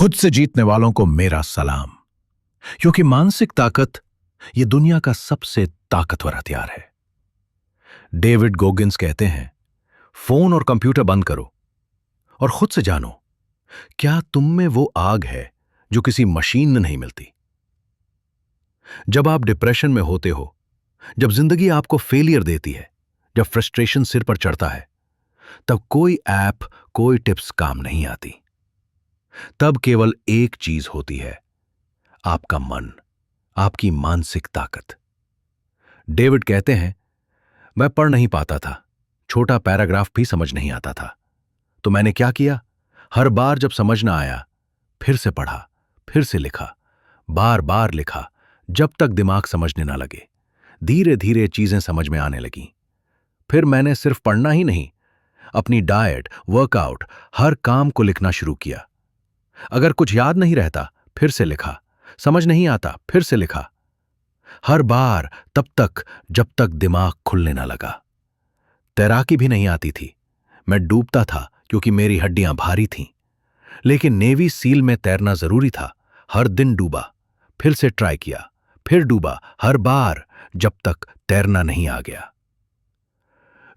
खुद से जीतने वालों को मेरा सलाम, क्योंकि मानसिक ताकत यह दुनिया का सबसे ताकतवर हथियार है। डेविड गोगिंस कहते हैं, फोन और कंप्यूटर बंद करो और खुद से जानो, क्या तुम में वो आग है जो किसी मशीन में नहीं मिलती। जब आप डिप्रेशन में होते हो, जब जिंदगी आपको फेलियर देती है, जब फ्रस्ट्रेशन सिर पर चढ़ता है, तब कोई ऐप, कोई टिप्स काम नहीं आती। तब केवल एक चीज होती है, आपका मन, आपकी मानसिक ताकत। डेविड कहते हैं, मैं पढ़ नहीं पाता था, छोटा पैराग्राफ भी समझ नहीं आता था। तो मैंने क्या किया, हर बार जब समझ ना आया, फिर से पढ़ा, फिर से लिखा, बार बार लिखा, जब तक दिमाग समझने ना लगे। धीरे धीरे चीजें समझ में आने लगी। फिर मैंने सिर्फ पढ़ना ही नहीं, अपनी डाइट, वर्कआउट, हर काम को लिखना शुरू किया। अगर कुछ याद नहीं रहता, फिर से लिखा, समझ नहीं आता, फिर से लिखा, हर बार, तब तक जब तक दिमाग खुलने ना लगा। तैराकी भी नहीं आती थी, मैं डूबता था क्योंकि मेरी हड्डियां भारी थीं। लेकिन नेवी सील में तैरना जरूरी था। हर दिन डूबा, फिर से ट्राई किया, फिर डूबा, हर बार, जब तक तैरना नहीं आ गया।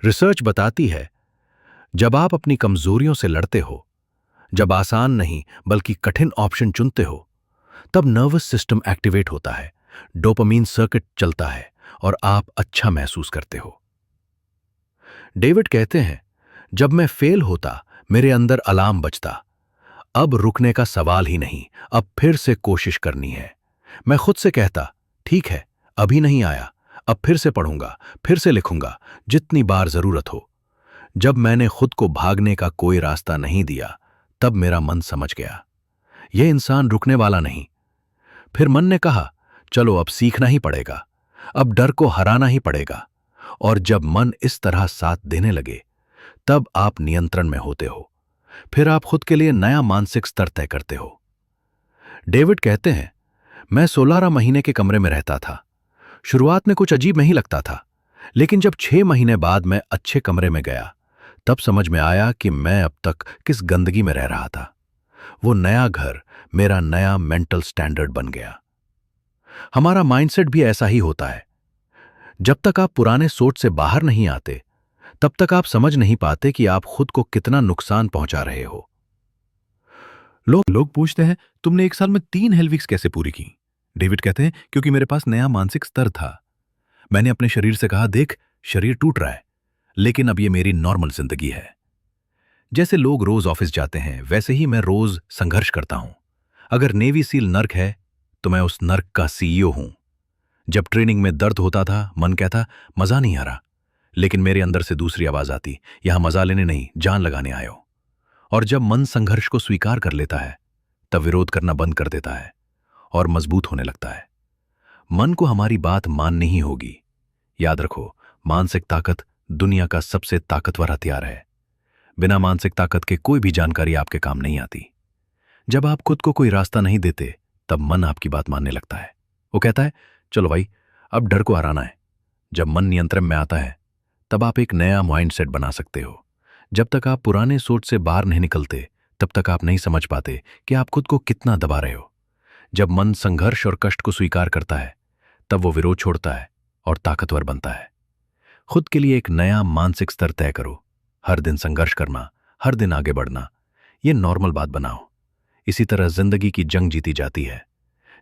रिसर्च बताती है, जब आप अपनी कमजोरियों से लड़ते हो, जब आसान नहीं बल्कि कठिन ऑप्शन चुनते हो, तब नर्वस सिस्टम एक्टिवेट होता है, डोपामीन सर्किट चलता है और आप अच्छा महसूस करते हो। डेविड कहते हैं, जब मैं फेल होता, मेरे अंदर अलार्म बजता, अब रुकने का सवाल ही नहीं, अब फिर से कोशिश करनी है। मैं खुद से कहता, ठीक है, अभी नहीं आया, अब फिर से पढ़ूंगा, फिर से लिखूंगा, जितनी बार जरूरत हो। जब मैंने खुद को भागने का कोई रास्ता नहीं दिया, तब मेरा मन समझ गया, यह इंसान रुकने वाला नहीं। फिर मन ने कहा, चलो अब सीखना ही पड़ेगा, अब डर को हराना ही पड़ेगा। और जब मन इस तरह साथ देने लगे, तब आप नियंत्रण में होते हो। फिर आप खुद के लिए नया मानसिक स्तर तय करते हो। डेविड कहते हैं, मैं 16 महीने के कमरे में रहता था। शुरुआत में कुछ अजीब नहीं लगता था, लेकिन जब 6 महीने बाद मैं अच्छे कमरे में गया, तब समझ में आया कि मैं अब तक किस गंदगी में रह रहा था। वो नया घर मेरा नया मेंटल स्टैंडर्ड बन गया। हमारा माइंडसेट भी ऐसा ही होता है। जब तक आप पुराने सोच से बाहर नहीं आते, तब तक आप समझ नहीं पाते कि आप खुद को कितना नुकसान पहुंचा रहे हो। लोग पूछते हैं, तुमने एक साल में 3 हेल वीक्स कैसे पूरी की? डेविड कहते हैं, क्योंकि मेरे पास नया मानसिक स्तर था। मैंने अपने शरीर से कहा, देख, शरीर टूट रहा है, लेकिन अब ये मेरी नॉर्मल जिंदगी है। जैसे लोग रोज ऑफिस जाते हैं, वैसे ही मैं रोज संघर्ष करता हूं। अगर नेवी सील नर्क है, तो मैं उस नर्क का सीईओ हूं। जब ट्रेनिंग में दर्द होता था, मन कहता, मजा नहीं आ रहा, लेकिन मेरे अंदर से दूसरी आवाज आती, यहां मजा लेने नहीं, जान लगाने आयो। और जब मन संघर्ष को स्वीकार कर लेता है, तब विरोध करना बंद कर देता है और मजबूत होने लगता है। मन को हमारी बात माननी ही होगी। याद रखो, मानसिक ताकत दुनिया का सबसे ताकतवर हथियार है। बिना मानसिक ताकत के कोई भी जानकारी आपके काम नहीं आती। जब आप खुद को कोई रास्ता नहीं देते, तब मन आपकी बात मानने लगता है। वो कहता है, चलो भाई, अब डर को हराना है। जब मन नियंत्रण में आता है, तब आप एक नया माइंडसेट बना सकते हो। जब तक आप पुराने सोच से बाहर नहीं निकलते, तब तक आप नहीं समझ पाते कि आप खुद को कितना दबा रहे हो। जब मन संघर्ष और कष्ट को स्वीकार करता है, तब वो विरोध छोड़ता है और ताकतवर बनता है। खुद के लिए एक नया मानसिक स्तर तय करो। हर दिन संघर्ष करना, हर दिन आगे बढ़ना, ये नॉर्मल बात बनाओ। इसी तरह जिंदगी की जंग जीती जाती है।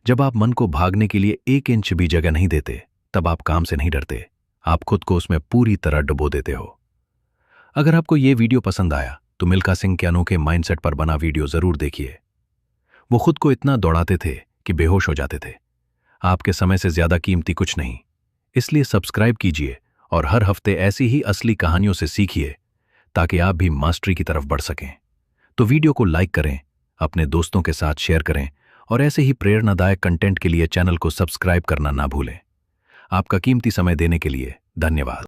जब आप मन को भागने के लिए 1 इंच भी जगह नहीं देते, तब आप काम से नहीं डरते, आप खुद को उसमें पूरी तरह डुबो देते हो। अगर आपको ये वीडियो पसंद आया, तो मिल्खा सिंह के अनोखे माइंडसेट पर बना वीडियो जरूर देखिए। वो खुद को इतना दौड़ाते थे कि बेहोश हो जाते थे। आपके समय से ज्यादा कीमती कुछ नहीं, इसलिए सब्सक्राइब कीजिए और हर हफ्ते ऐसी ही असली कहानियों से सीखिए, ताकि आप भी मास्टरी की तरफ बढ़ सकें। तो वीडियो को लाइक करें, अपने दोस्तों के साथ शेयर करें और ऐसे ही प्रेरणादायक कंटेंट के लिए चैनल को सब्सक्राइब करना ना भूलें। आपका कीमती समय देने के लिए धन्यवाद।